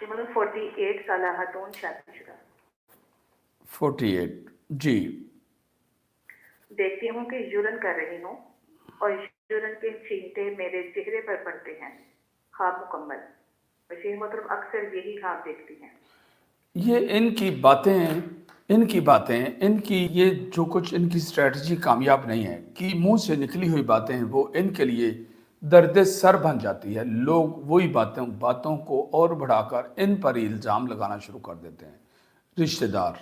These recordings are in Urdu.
جی مطلب 48 سالہ خاتون شادی شدہ. 48 جی. دیکھتی ہوں کہ یورن کر رہی ہوں اور یورن کے چھینٹے میرے چہرے پر پڑتے ہیں. خواب مکمل. بشیر محترم اکثر یہی خواب دیکھتی ہیں. یہ ان کی باتیں ان کی یہ جو کچھ ان کی اسٹریٹجی کامیاب نہیں ہے کہ منہ سے نکلی ہوئی باتیں ہیں وہ ان کے لیے درد سر بن جاتی ہے. لوگ وہی باتوں کو اور بڑھا کر ان پر ہی الزام لگانا شروع کر دیتے ہیں. رشتہ دار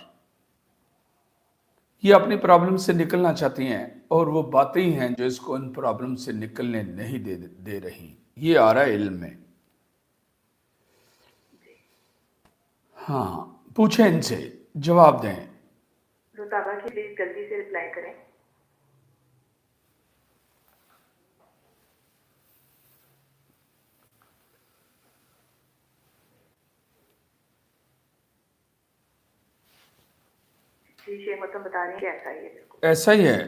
یہ اپنی پرابلم سے نکلنا چاہتی ہیں اور وہ باتیں ہی ہیں جو اس کو ان پرابلم سے نکلنے نہیں دے رہی. یہ آ رہا ہے علم میں. ہاں پوچھیں ان سے، جواب دیں. رتابہ کی پلیز جلدی سے رپلائی کریں. جی شیخ محترم بتا رہے ہیں کہ ایسا ہی ہے. بالکل ایسا ہی ہے.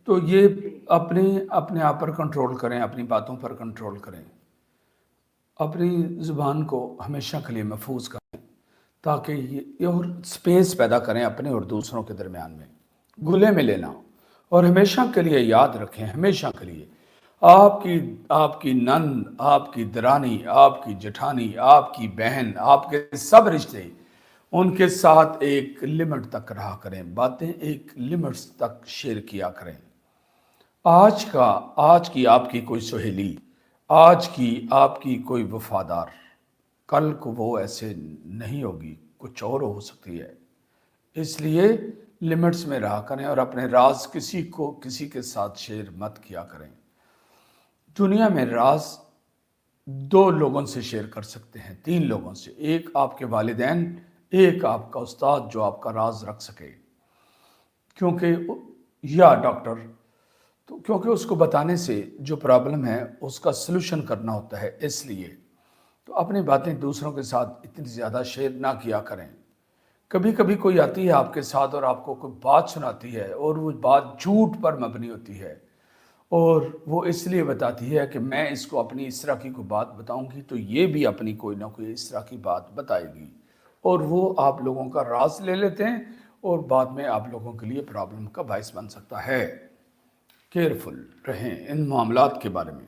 تو یہ اپنے آپ پر کنٹرول کریں، اپنی باتوں پر کنٹرول کریں، اپنی زبان کو ہمیشہ کے لیے محفوظ کریں تاکہ یہ اور سپیس پیدا کریں اپنے اور دوسروں کے درمیان میں. گلے میں لینا اور ہمیشہ کے لیے یاد رکھیں، ہمیشہ کے لیے آپ کی نند، آپ کی درانی، آپ کی جٹھانی، آپ کی بہن، آپ کے سب رشتے ان کے ساتھ ایک لمٹ تک رہا کریں. باتیں ایک لمٹ تک شیئر کیا کریں. آج کی آپ کی کوئی سہیلی، آج کی آپ کی کوئی وفادار، کل کو وہ ایسے نہیں ہوگی، کچھ اور ہو سکتی ہے. اس لیے لمٹس میں رہا کریں اور اپنے راز کسی کے ساتھ شیئر مت کیا کریں. دنیا میں راز 2 لوگوں سے شیئر کر سکتے ہیں، 3 لوگوں سے. ایک آپ کے والدین، ایک آپ کا استاد جو آپ کا راز رکھ سکے، یا ڈاکٹر. تو کیونکہ اس کو بتانے سے جو پرابلم ہے اس کا سلوشن کرنا ہوتا ہے. اس لیے تو اپنی باتیں دوسروں کے ساتھ اتنی زیادہ شیئر نہ کیا کریں. کبھی کبھی کوئی آتی ہے آپ کے ساتھ اور آپ کو کوئی بات سناتی ہے اور وہ بات جھوٹ پر مبنی ہوتی ہے اور وہ اس لیے بتاتی ہے کہ میں اس کو اپنی اس طرح کی کوئی بات بتاؤں گی تو یہ بھی اپنی کوئی نہ کوئی اس طرح کی بات بتائے گی اور وہ آپ لوگوں کا راز لے لیتے ہیں اور بعد میں آپ لوگوں کے لیے پرابلم کا باعث بن سکتا ہے. کیئرفل رہیں ان معاملات کے بارے میں.